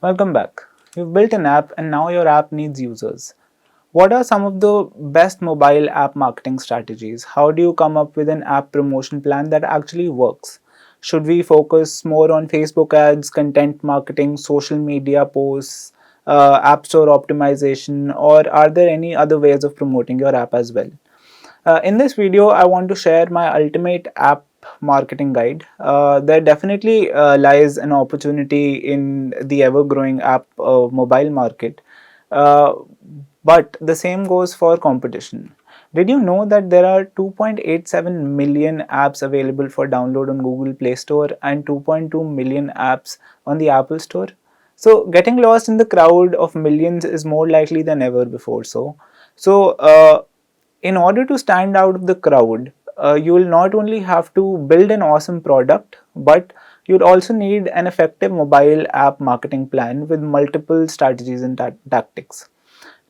Welcome back. You've built an app and now your app needs users. What are some of the best mobile app marketing strategies? How do you come up with an app promotion plan that actually works? Should we focus more on Facebook ads, content marketing, social media posts, app store optimization, or are there any other ways of promoting your app as well? In this video, I want to share my ultimate app marketing guide. There definitely lies an opportunity in the ever growing app mobile market, uh, but the same goes for competition. Did you know that there are 2.87 million apps available for download on Google Play Store and 2.2 million apps on the Apple Store? So, getting lost in the crowd of millions is more likely than ever before. So, in order to stand out of the crowd, you will not only have to build an awesome product, but you'll also need an effective mobile app marketing plan with multiple strategies and tactics.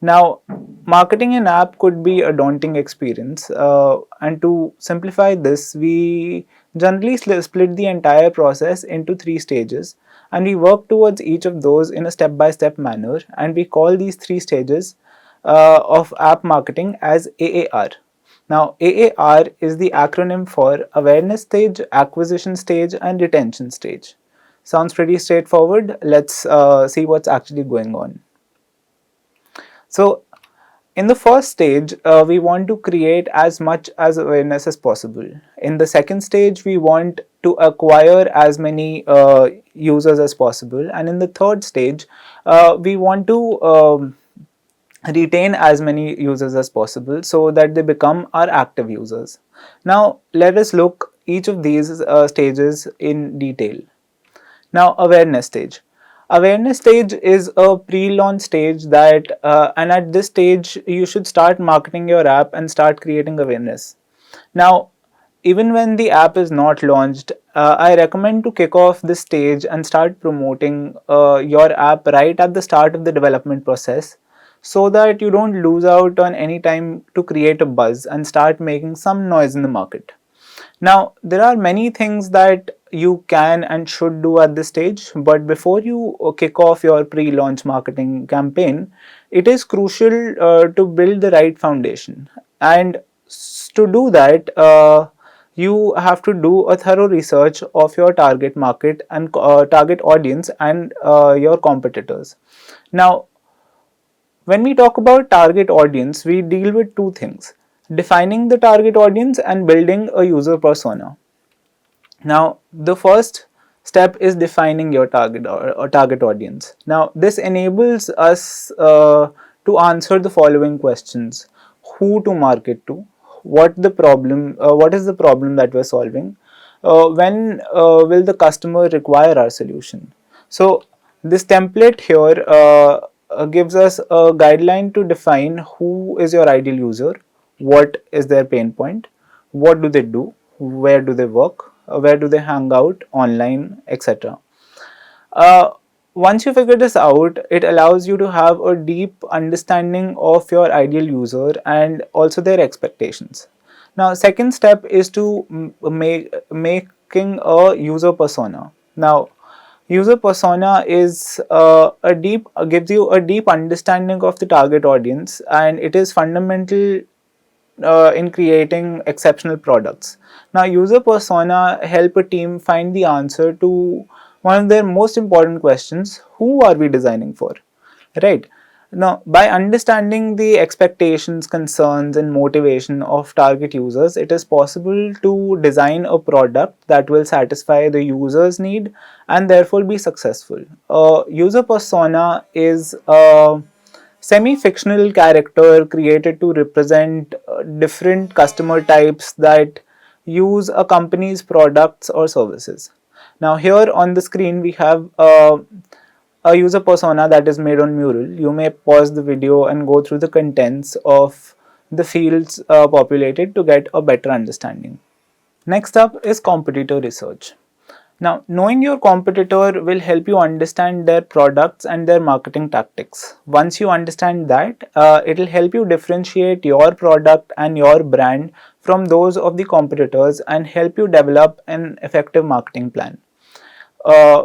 Now, marketing an app could be a daunting experience, and to simplify this, we generally split the entire process into three stages, and we work towards each of those in a step by step manner, and we call these three stages of app marketing as AAR. Now, AAR is the acronym for awareness stage, acquisition stage, and retention stage. Sounds pretty straightforward. Let's see what's actually going on. So, in the first stage, we want to create as much as awareness as possible. In the second stage, we want to acquire as many users as possible. And in the third stage, we want to retain as many users as possible so that they become our active users. Now, let us look each of these stages in detail. Now, awareness stage. Awareness stage is a pre-launch stage and at this stage, you should start marketing your app and start creating awareness. Now, even when the app is not launched, I recommend to kick off this stage and start promoting your app right at the start of the development process so that you don't lose out on any time to create a buzz and start making some noise in the market. Now, there are many things that you can and should do at this stage, but before you kick off your pre launch marketing campaign, it is crucial to build the right foundation. And to do that, you have to do a thorough research of your target market and target audience and your competitors. Now, when we talk about target audience, we deal with two things: defining the target audience and building a user persona. Now, the first step is defining your target audience. Now, this enables us to answer the following questions: who to market to, what is the problem that we're solving, when will the customer require our solution. So, this template here gives us a guideline to define who is your ideal user, what is their pain point, what do they do, where do they work, where do they hang out online, etc. Uh, Once you figure this out, it allows you to have a deep understanding of your ideal user and also their expectations. Now, second step is to making a user persona. Now, user persona is a deep gives you a deep understanding of the target audience, and it is fundamental in creating exceptional products. Now, user persona help a team find the answer to one of their most important questions: who are we designing for? Right. Now, by understanding the expectations, concerns, and motivation of target users, it is possible to design a product that will satisfy the user's need and therefore be successful. User persona is a semi-fictional character created to represent different customer types that use a company's products or services. Now, here on the screen, we have a user persona that is made on Mural. You may pause the video and go through the contents of the fields populated to get a better understanding. Next up is competitor research. Now, knowing your competitor will help you understand their products and their marketing tactics. Once you understand that, it will help you differentiate your product and your brand from those of the competitors and help you develop an effective marketing plan.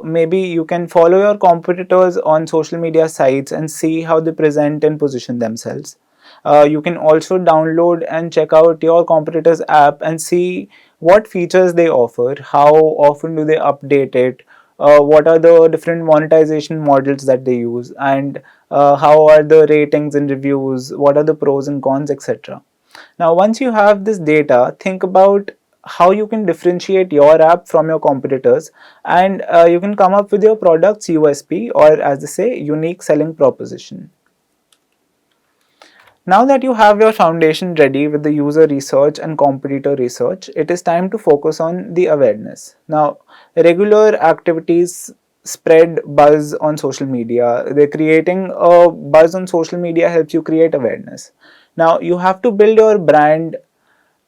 Maybe you can follow your competitors on social media sites and see how they present and position themselves. You can also download and check out your competitor's app and see what features they offer, how often do they update it, what are the different monetization models that they use, and how are the ratings and reviews, what are the pros and cons, etc. Now, once you have this data, think about how you can differentiate your app from your competitors, and you can come up with your product's USP, or as they say, unique selling proposition. Now that you have your foundation ready with the user research and competitor research, it is time to focus on the awareness. Now, regular activities spread buzz on social media. They're creating a buzz on social media helps you create awareness. Now, you have to build your brand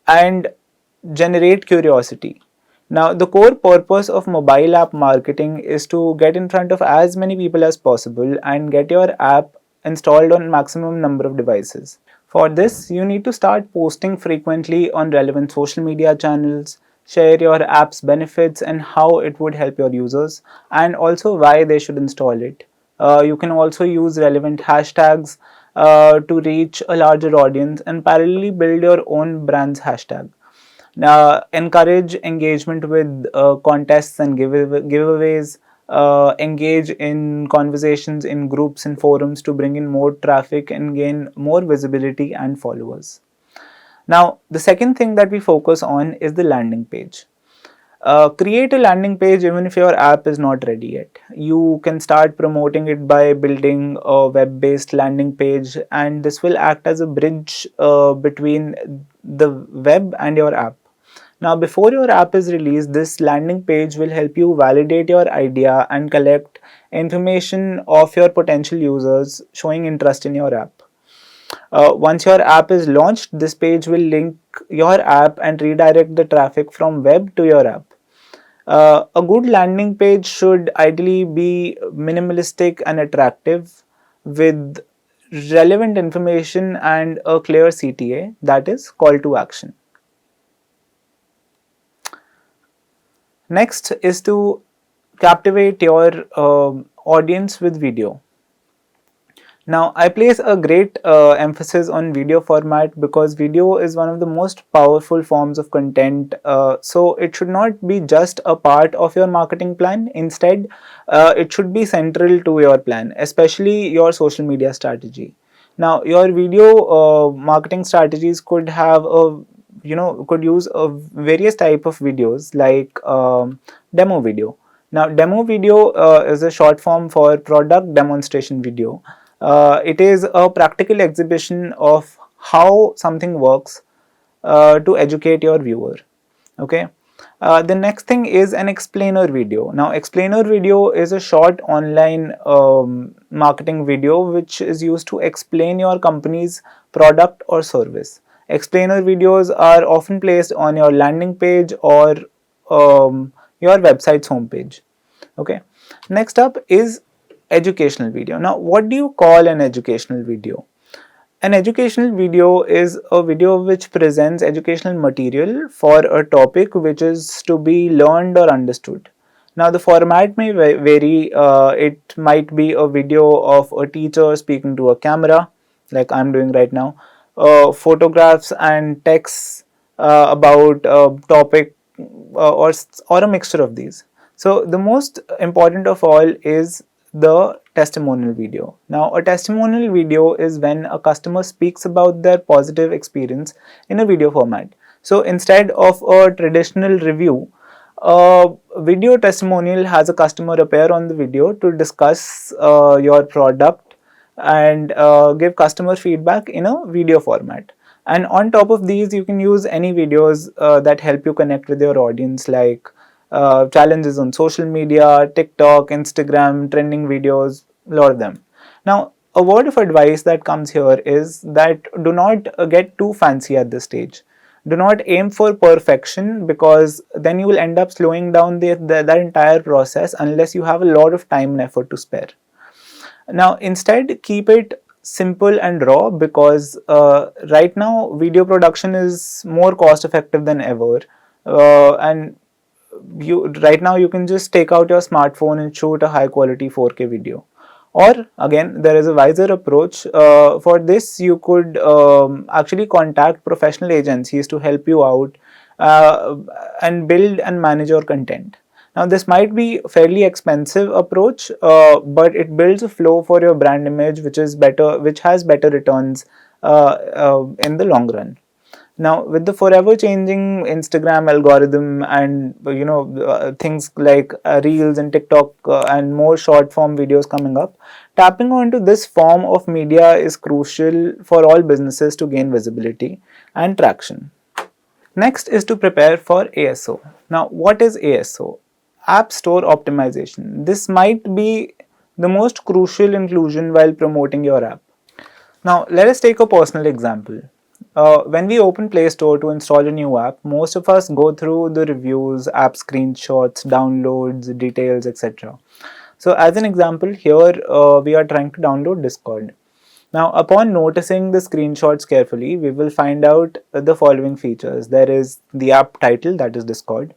and generate curiosity. Now, the core purpose of mobile app marketing is to get in front of as many people as possible and get your app installed on maximum number of devices. For this, you need to start posting frequently on relevant social media channels, share your app's benefits and how it would help your users, and also why they should install it. You can also use relevant hashtags to reach a larger audience and parallelly build your own brand's hashtag. Encourage engagement with contests and giveaways. Engage in conversations in groups and forums to bring in more traffic and gain more visibility and followers. Now, the second thing that we focus on is the landing page. Create a landing page even if your app is not ready yet. You can start promoting it by building a web-based landing page, and this will act as a bridge between the web and your app. Now, before your app is released, this landing page will help you validate your idea and collect information of your potential users showing interest in your app. Once your app is launched, this page will link your app and redirect the traffic from web to your app. A good landing page should ideally be minimalistic and attractive with relevant information and a clear CTA, that is call to action. Next is to captivate your audience with video. Now, I place a great emphasis on video format because video is one of the most powerful forms of content. So, it should not be just a part of your marketing plan. Instead, it should be central to your plan, especially your social media strategy. Now, your video marketing strategies could have a could use a various type of videos like demo video. Now, demo video is a short form for product demonstration video. It is a practical exhibition of how something works to educate your viewer. Okay. The next thing is an explainer video. Now, explainer video is a short online marketing video which is used to explain your company's product or service. Explainer videos are often placed on your landing page or your website's homepage. Okay. Next up is educational video. Now, what do you call an educational video? An educational video is a video which presents educational material for a topic which is to be learned or understood. Now, the format may vary. It might be a video of a teacher speaking to a camera, like I'm doing right now, photographs and texts about a topic, or a mixture of these. So, the most important of all is the testimonial video. Now, a testimonial video is when a customer speaks about their positive experience in a video format. So, instead of a traditional review, a video testimonial has a customer appear on the video to discuss your product and give customer feedback in a video format. And on top of these, you can use any videos that help you connect with your audience, like challenges on social media, TikTok, Instagram, trending videos, a lot of them. Now, a word of advice that comes here is that do not get too fancy at this stage. Do not aim for perfection, because then you will end up slowing down that entire process unless you have a lot of time and effort to spare. Now, instead, keep it simple and raw, because right now video production is more cost effective than ever, and you right now you can just take out your smartphone and shoot a high quality 4K video. Or again, there is a wiser approach. For this, you could actually contact professional agencies to help you out uh, and build and manage your content. Now, this might be a fairly expensive approach, but it builds a flow for your brand image, which is better, which has better returns in the long run. Now, with the forever changing Instagram algorithm and things like Reels and TikTok and more short form videos coming up, tapping onto this form of media is crucial for all businesses to gain visibility and traction. Next is to prepare for ASO. Now, what is ASO? App Store Optimization. This might be the most crucial inclusion while promoting your app. Now, let us take a personal example. When we open Play Store to install a new app, most of us go through the reviews, app screenshots, downloads, details, etc. So, as an example, here we are trying to download Discord. Now, upon noticing the screenshots carefully, we will find out the following features. There is the app title, that is Discord,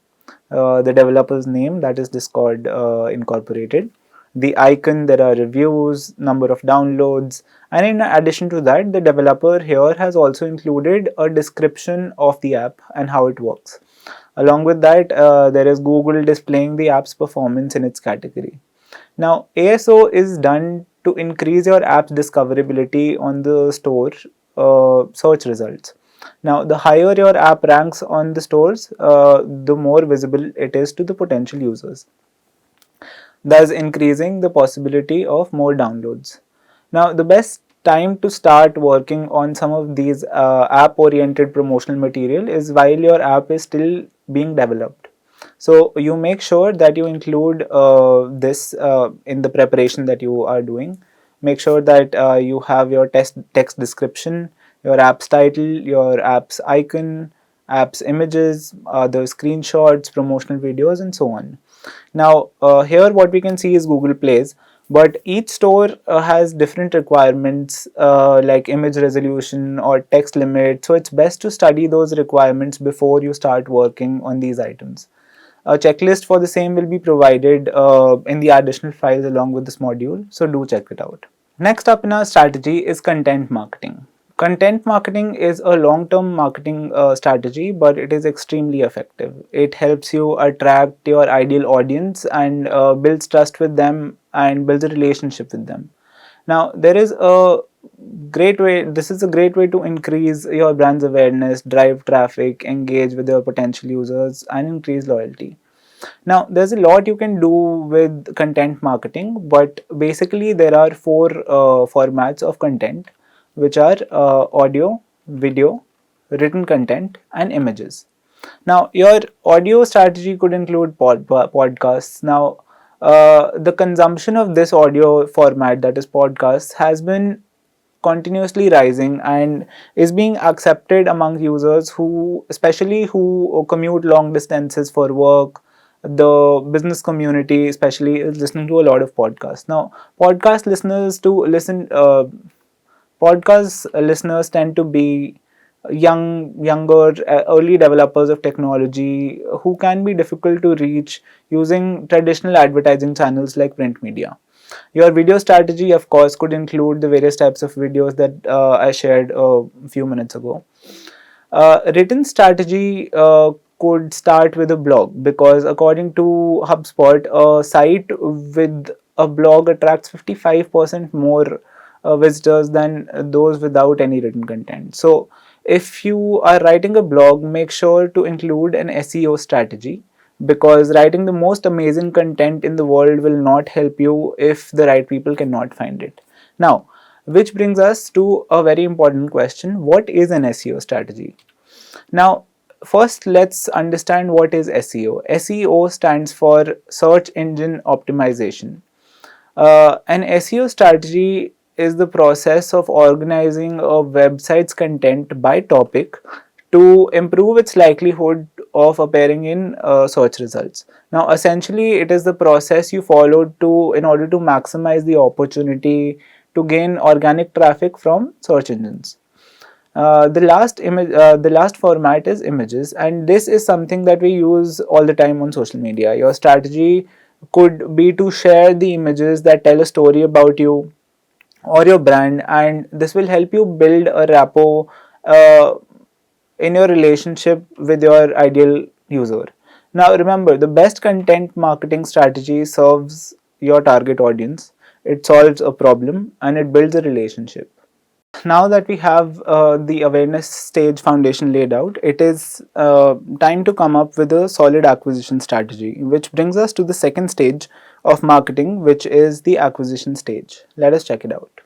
the developer's name, that is Discord Incorporated, the icon, there are reviews, number of downloads, and in addition to that, the developer here has also included a description of the app and how it works. Along with that, there is Google displaying the app's performance in its category. Now, ASO is done to increase your app's discoverability on the store search results. Now, the higher your app ranks on the stores, the more visible it is to the potential users, thus increasing the possibility of more downloads. Now, the best time to start working on some of these app-oriented promotional material is while your app is still being developed. So you make sure that you include this in the preparation that you are doing. Make sure that you have your text description, your app's title, your app's icon, app's images, the screenshots, promotional videos, and so on. Now, here what we can see is Google Plays, but each store has different requirements like image resolution or text limit. So it's best to study those requirements before you start working on these items. A checklist for the same will be provided in the additional files along with this module, so do check it out. Next up in our strategy is content marketing. Content marketing is a long-term marketing strategy, but it is extremely effective. It helps you attract your ideal audience and builds trust with them and builds a relationship with them. Now, there is a great way, this is a great way to increase your brand's awareness, drive traffic, engage with your potential users, and increase loyalty. Now, there's a lot you can do with content marketing, but basically there are four formats of content, which are audio, video, written content, and images. Now, your audio strategy could include podcasts. Now, the consumption of this audio format, that is podcasts, has been continuously rising and is being accepted among users who, especially who commute long distances for work. The business community especially is listening to a lot of podcasts. Now, podcast listeners tend to be younger, early developers of technology who can be difficult to reach using traditional advertising channels like print media. Your video strategy, of course, could include the various types of videos that I shared a few minutes ago. Written strategy could start with a blog, because according to HubSpot, a site with a blog attracts 55% more visitors than those without any written content. So, if you are writing a blog, make sure to include an SEO strategy, because writing the most amazing content in the world will not help you if the right people cannot find it. Now, which brings us to a very important question: what is an SEO strategy? Now, first let's understand what is SEO. SEO stands for Search Engine Optimization. An SEO strategy is the process of organizing a website's content by topic to improve its likelihood of appearing in search results. Now, essentially, it is the process you follow to in order to maximize the opportunity to gain organic traffic from search engines. The last format is images, and this is something that we use all the time on social media. Your strategy could be to share the images that tell a story about you or your brand, and this will help you build a rapport uh, in your relationship with your ideal user. Now, remember, the best content marketing strategy serves your target audience, it solves a problem, and it builds a relationship. Now that we have the awareness stage foundation laid out, it is time to come up with a solid acquisition strategy, which brings us to the second stage of marketing, which is the acquisition stage. Let us check it out.